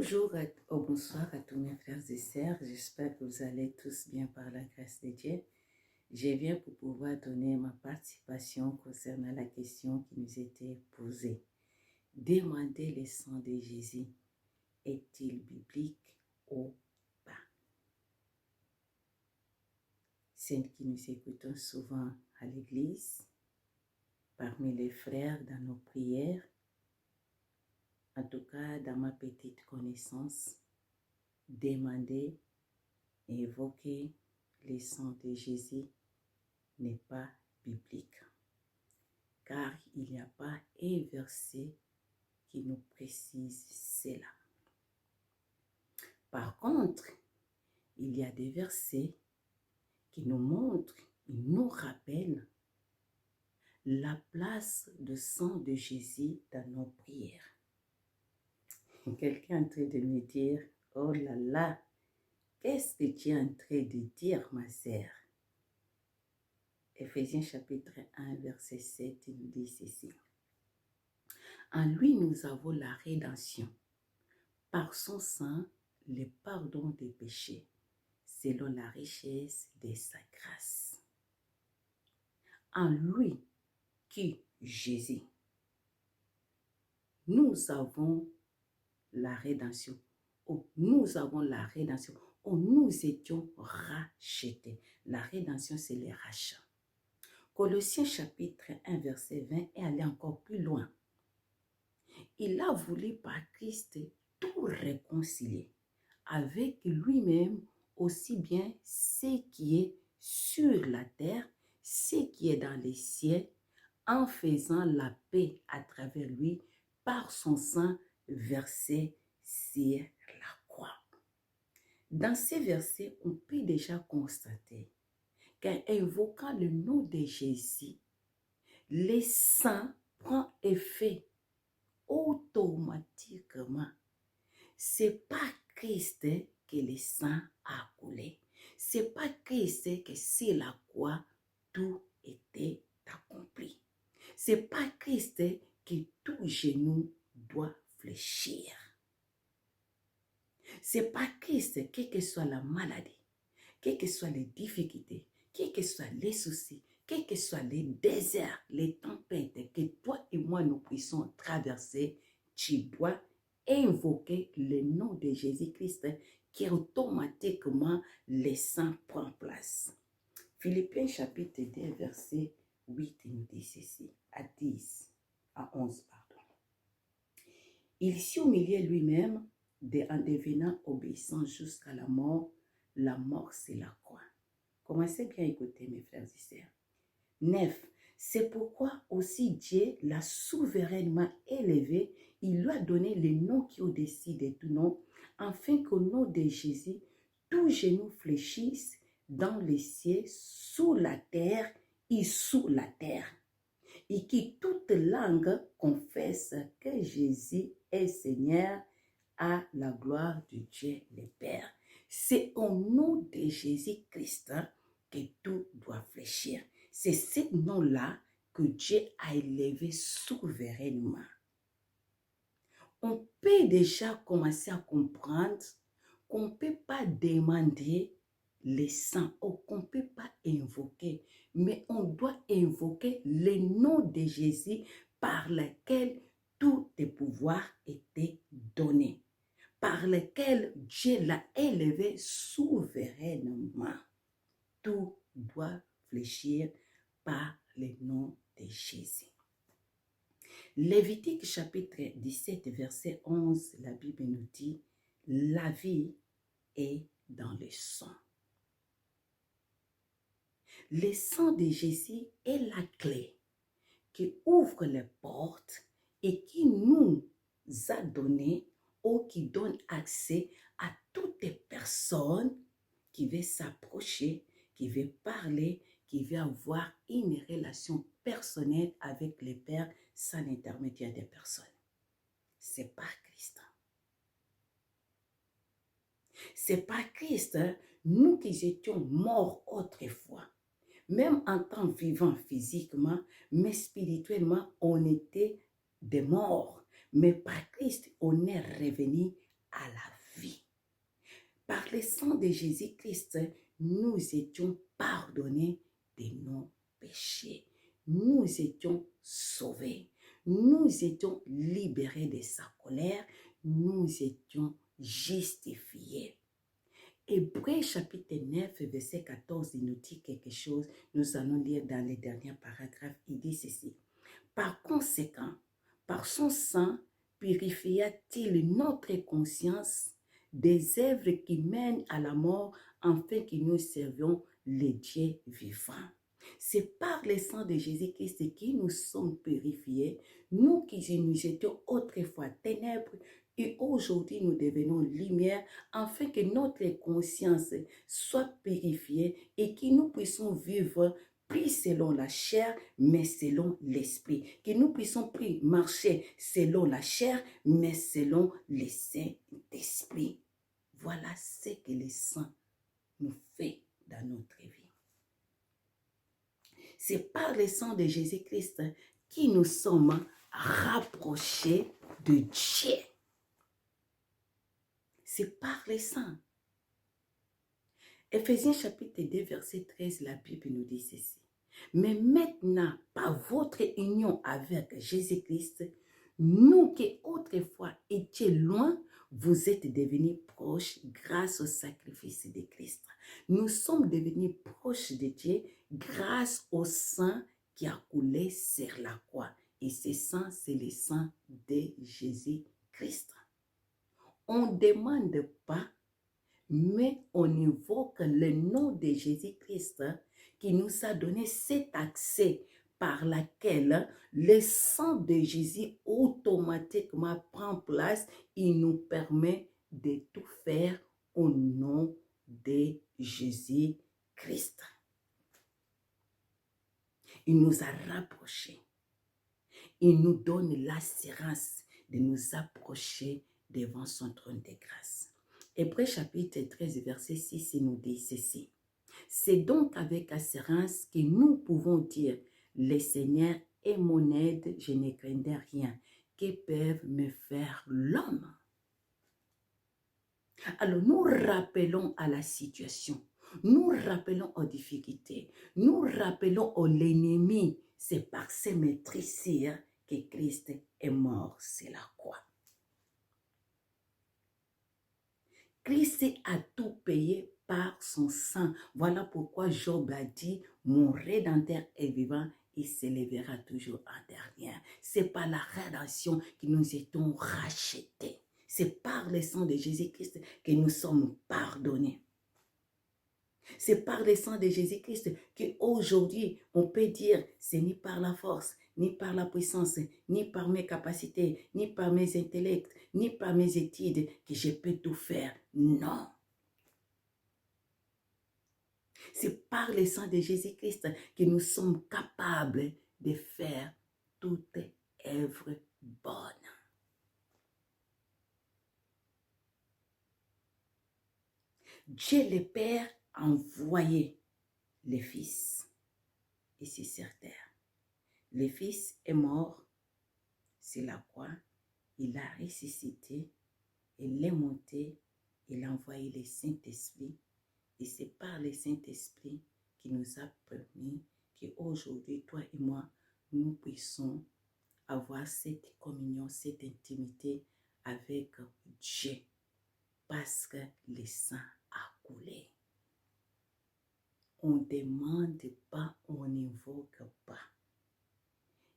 Bonjour ou bonsoir à tous mes frères et sœurs. J'espère que vous allez tous bien par la grâce de Dieu. Je viens pour pouvoir donner ma participation concernant la question qui nous était posée. Demander le sang de Jésus est-il biblique ou pas? Celles qui nous écoutons souvent à l'église, parmi les frères dans nos prières, en tout cas dans ma petite connaissance, demander et évoquer le sang de Jésus n'est pas biblique, car il n'y a pas un verset qui nous précise cela. Par contre, il y a des versets qui nous montrent, ils nous rappellent la place du sang de Jésus dans nos prières. Quelqu'un est en train de me dire, oh là là, qu'est-ce que tu es en train de dire, ma sœur? Éphésiens chapitre 1, verset 7, il nous dit ceci. En lui, nous avons la rédemption. Par son sang, le pardon des péchés, selon la richesse de sa grâce. En lui, qui Jésus, nous avons la rédemption. Oh, nous avons la rédemption. Oh, nous étions rachetés. La rédemption, c'est le rachat. Colossiens chapitre 1, verset 20 est allé encore plus loin. Il a voulu par Christ tout réconcilier avec lui-même, aussi bien ce qui est sur la terre, ce qui est dans les cieux, en faisant la paix à travers lui par son sang versé sur la croix. Dans ces versets, on peut déjà constater qu'en invoquant le nom de Jésus, le sang prend effet automatiquement. C'est pas Christ que le sang a coulé. C'est pas Christ que c'est la croix tout était accompli. C'est pas Christ que tout genou doit fléchir. C'est pas Christ, quelle que soit la maladie, quelles que soient les difficultés, quels que soient les soucis, quels que soient les déserts, les tempêtes que toi et moi nous puissions traverser, tu dois invoquer le nom de Jésus-Christ qui automatiquement le sang prend place. Philippiens chapitre 2, verset 8 nous dit ceci, à 10, à 11, pardon. Il s'humiliait lui-même en devenant obéissant jusqu'à la mort c'est la croix. Commencez bien à écouter mes frères et sœurs. 9. C'est pourquoi aussi Dieu l'a souverainement élevé, il lui a donné le nom qui est au-dessus de tout nom, afin qu'au nom de Jésus, tout genou fléchisse dans les cieux, sous la terre et sous la terre, et que toute langue confesse que Jésus est Seigneur à la gloire de Dieu le Père. C'est au nom de Jésus-Christ que tout doit fléchir. C'est ce nom-là que Dieu a élevé souverainement. On peut déjà commencer à comprendre qu'on ne peut pas demander le sang ou qu'on ne peut pas invoquer, mais on doit invoquer le nom de Jésus par lequel tout les pouvoirs étaient donnés, par lequel Dieu l'a élevé souverainement. Tout doit fléchir par le nom de Jésus. Lévitique chapitre 17, verset 11, la Bible nous dit, la vie est dans le sang. Le sang de Jésus est la clé qui ouvre les portes et qui nous a donné ou qui donne accès à toutes les personnes qui veulent s'approcher, qui veulent parler, qui veulent avoir une relation personnelle avec le Père sans l'intermédiaire des personnes. C'est pas Christ. C'est pas Christ, nous qui étions morts autrefois, même en tant vivant physiquement, mais spirituellement, on était des morts. Mais par Christ, on est revenu à la vie. Par le sang de Jésus-Christ, nous étions pardonnés de nos péchés. Nous étions sauvés. Nous étions libérés de sa colère. Nous étions justifiés. Hébreux chapitre 9, verset 14, il nous dit quelque chose. Nous allons lire dans les derniers paragraphes. Il dit ceci. Par conséquent, par son sang, purifia-t-il notre conscience des œuvres qui mènent à la mort, afin que nous servions le Dieu vivant. C'est par le sang de Jésus-Christ que nous sommes purifiés, nous qui nous étions autrefois ténèbres, et aujourd'hui nous devenons lumière, afin que notre conscience soit purifiée et que nous puissions vivre plus selon la chair, mais selon l'esprit. Que nous puissions plus marcher selon la chair, mais selon le Saint-Esprit. Voilà ce que le sang nous fait dans notre vie. C'est par le sang de Jésus-Christ que nous sommes rapprochés de Dieu. C'est par le sang. Éphésiens chapitre 2, verset 13, la Bible nous dit ceci. Mais maintenant, par votre union avec Jésus-Christ, nous qui autrefois étions loin, vous êtes devenus proches grâce au sacrifice de Christ. Nous sommes devenus proches de Dieu grâce au sang qui a coulé sur la croix. Et ce sang, c'est le sang de Jésus-Christ. On ne demande pas, mais on invoque le nom de Jésus-Christ qui nous a donné cet accès par lequel le sang de Jésus automatiquement prend place. Il nous permet de tout faire au nom de Jésus-Christ. Il nous a rapprochés. Il nous donne l'assurance de nous approcher devant son trône de grâce. Hébreux chapitre 13, verset 6, il nous dit ceci. C'est donc avec assurance que nous pouvons dire, le Seigneur est mon aide, je ne craindrai rien. Que peuvent me faire l'homme? Alors nous rappelons à la situation, nous rappelons aux difficultés, nous rappelons à l'ennemi. C'est par ces maîtrises que Christ est mort sur la croix. Christ a tout payé par son sang. Voilà pourquoi Job a dit, mon Rédempteur est vivant, il s'élèvera toujours en dernier. C'est par la rédemption que nous étions rachetés. C'est par le sang de Jésus-Christ que nous sommes pardonnés. C'est par le sang de Jésus-Christ qu'aujourd'hui, on peut dire, c'est ni par la force, ni par la puissance, ni par mes capacités, ni par mes intellects, ni par mes études que je peux tout faire. Non. C'est par le sang de Jésus-Christ que nous sommes capables de faire toute œuvre bonne. Dieu le Père a envoyé le Fils ici sur terre. Le Fils est mort sur la croix, il a ressuscité, il est monté, il a envoyé le Saint-Esprit. Et c'est par le Saint-Esprit qui nous a permis qu'aujourd'hui, toi et moi, nous puissions avoir cette communion, cette intimité avec Dieu. Parce que le sang a coulé. On ne demande pas, on n'invoque pas.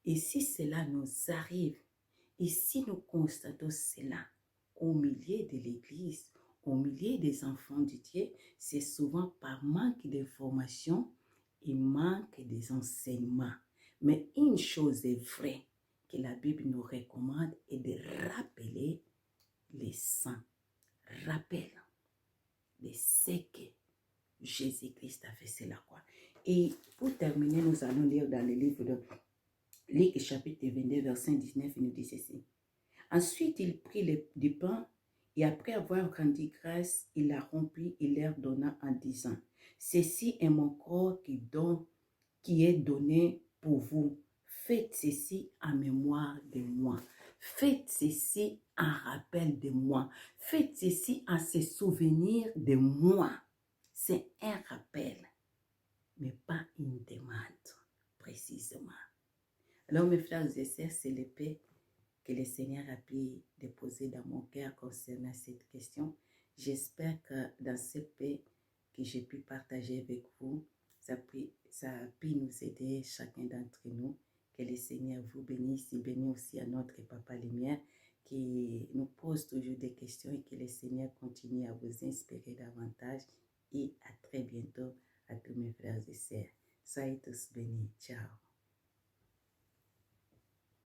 Et si cela nous arrive, et si nous constatons cela au milieu de l'Église, au milieu des enfants de Dieu, c'est souvent par manque d'information et manque des enseignements. Mais une chose est vraie que la Bible nous recommande est de rappeler les saints. Rappel de ce que Jésus-Christ a fait sur la croix. Et pour terminer, nous allons lire dans le livre de Luc chapitre 22, verset 19, il nous dit ceci. Ensuite, il prit du pain et après avoir rendu grâce, il la rompit et leur donna en disant, ceci est mon corps qui est donné pour vous. Faites ceci en mémoire de moi. Faites ceci en rappel de moi. Faites ceci en se souvenir de moi. C'est un rappel, mais pas une demande, précisément. Alors, mes frères et sœurs, c'est l'épée que le Seigneur a pu déposer dans mon cœur concernant cette question. J'espère que dans cette paix que j'ai pu partager avec vous, ça a pu nous aider chacun d'entre nous. Que le Seigneur vous bénisse et bénisse aussi à notre Papa Lumière qui nous pose toujours des questions et que le Seigneur continue à vous inspirer davantage. Et à très bientôt à tous mes frères et sœurs. Soyez tous bénis. Ciao.